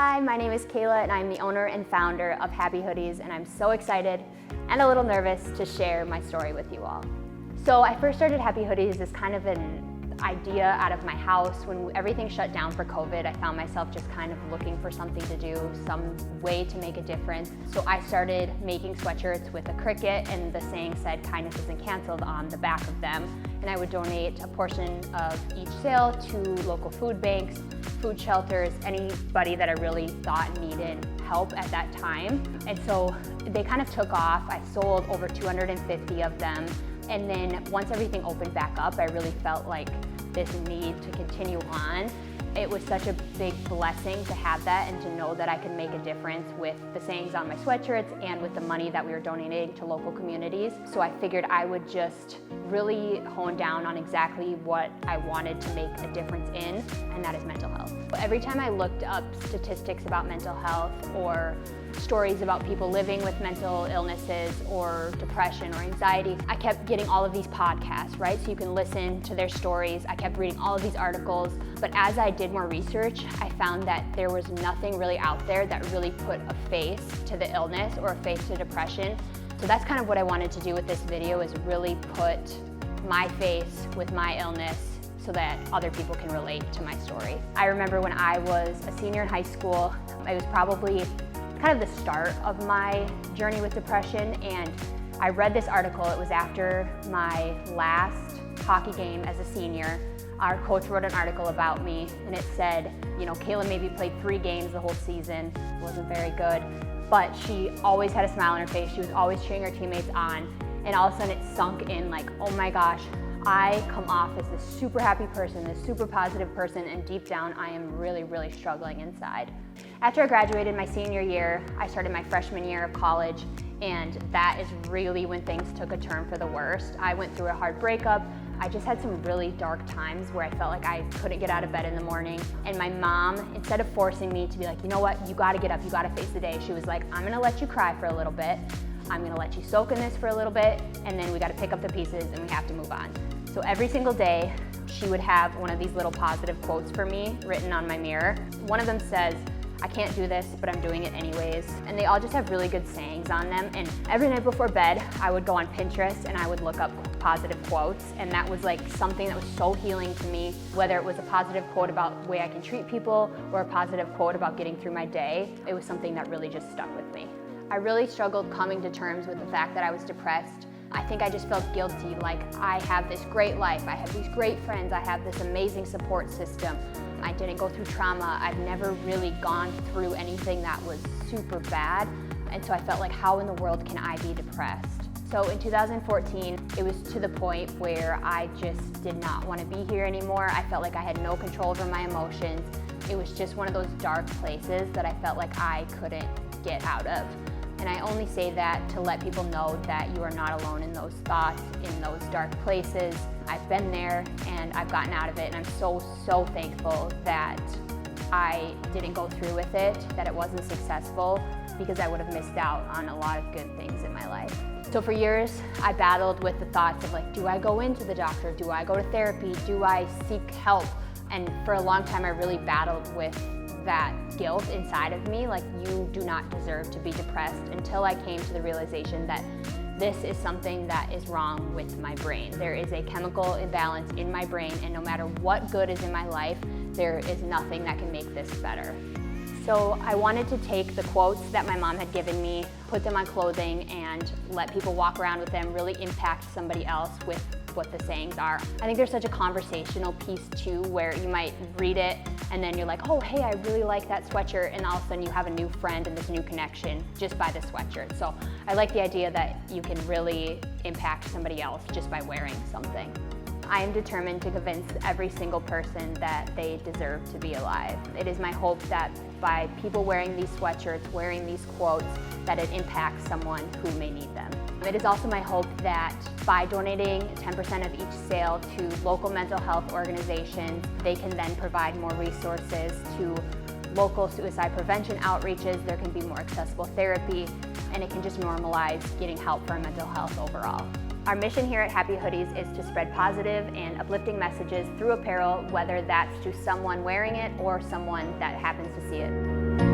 Hi, my name is Kayla and I'm the owner and founder of Happy Hoodies, and I'm so excited and a little nervous to share my story with you all. So I first started Happy Hoodies as kind of an idea out of my house. When everything shut down for COVID, I found myself just kind of looking for something to do, some way to make a difference. So I started making sweatshirts with a cricket, and the saying said, "Kindness isn't canceled," on the back of them. And I would donate a portion of each sale to local food banks, food shelters, anybody that I really thought needed help at that time. And so they kind of took off. I sold over 250 of them. And then once everything opened back up, I really felt like this need to continue on. It was such a big blessing to have that and to know that I could make a difference with the sayings on my sweatshirts and with the money that we were donating to local communities. So I figured I would just really hone down on exactly what I wanted to make a difference in, and that is mental health. Every time I looked up statistics about mental health or stories about people living with mental illnesses or depression or anxiety, I kept getting all of these podcasts, right? So you can listen to their stories. I kept reading all of these articles, but as I did more research, I found that there was nothing really out there that really put a face to the illness or a face to depression. So that's kind of what I wanted to do with this video, is really put my face with my illness so that other people can relate to my story. I remember when I was a senior in high school, it was probably kind of the start of my journey with depression, and I read this article. It was after my last hockey game as a senior. Our coach wrote an article about me, and it said, you know, Kayla maybe played 3 games the whole season, wasn't very good, but she always had a smile on her face. She was always cheering her teammates on, and all of a sudden it sunk in like, oh my gosh, I come off as this super happy person, this super positive person, and deep down I am really, really struggling inside. After I graduated my senior year, I started my freshman year of college, and that is really when things took a turn for the worst. I went through a hard breakup. I just had some really dark times where I felt like I couldn't get out of bed in the morning. And my mom, instead of forcing me to be like, you know what, you gotta get up, you gotta face the day, she was like, I'm gonna let you cry for a little bit. I'm gonna let you soak in this for a little bit, and then we gotta pick up the pieces and we have to move on. So every single day, she would have one of these little positive quotes for me written on my mirror. One of them says, I can't do this, but I'm doing it anyways. And they all just have really good sayings on them. And every night before bed, I would go on Pinterest and I would look up positive quotes. And that was like something that was so healing to me, whether it was a positive quote about the way I can treat people or a positive quote about getting through my day. It was something that really just stuck with me. I really struggled coming to terms with the fact that I was depressed. I think I just felt guilty, like I have this great life, I have these great friends, I have this amazing support system. I didn't go through trauma. I've never really gone through anything that was super bad. And so I felt like, how in the world can I be depressed? So in 2014, it was to the point where I just did not want to be here anymore. I felt like I had no control over my emotions. It was just one of those dark places that I felt like I couldn't get out of. And I only say that to let people know that you are not alone in those thoughts, in those dark places. I've been there and I've gotten out of it, and I'm so, so thankful that I didn't go through with it, that it wasn't successful, because I would have missed out on a lot of good things in my life. So for years, I battled with the thoughts of like, do I go into the doctor? Do I go to therapy? Do I seek help? And for a long time, I really battled with that guilt inside of me, like, you do not deserve to be depressed, until I came to the realization that this is something that is wrong with my brain. There is a chemical imbalance in my brain, and no matter what good is in my life, there is nothing that can make this better. So I wanted to take the quotes that my mom had given me, put them on clothing, and let people walk around with them, really impact somebody else with what the sayings are. I think there's such a conversational piece too, where you might read it and then you're like, oh, hey, I really like that sweatshirt, and all of a sudden you have a new friend and this new connection just by the sweatshirt. So I like the idea that you can really impact somebody else just by wearing something. I am determined to convince every single person that they deserve to be alive. It is my hope that by people wearing these sweatshirts, wearing these quotes, that it impacts someone who may need them. It is also my hope that by donating 10% of each sale to local mental health organizations, they can then provide more resources to local suicide prevention outreaches. There can be more accessible therapy, and it can just normalize getting help for mental health overall. Our mission here at Happy Hoodies is to spread positive and uplifting messages through apparel, whether that's to someone wearing it or someone that happens to see it.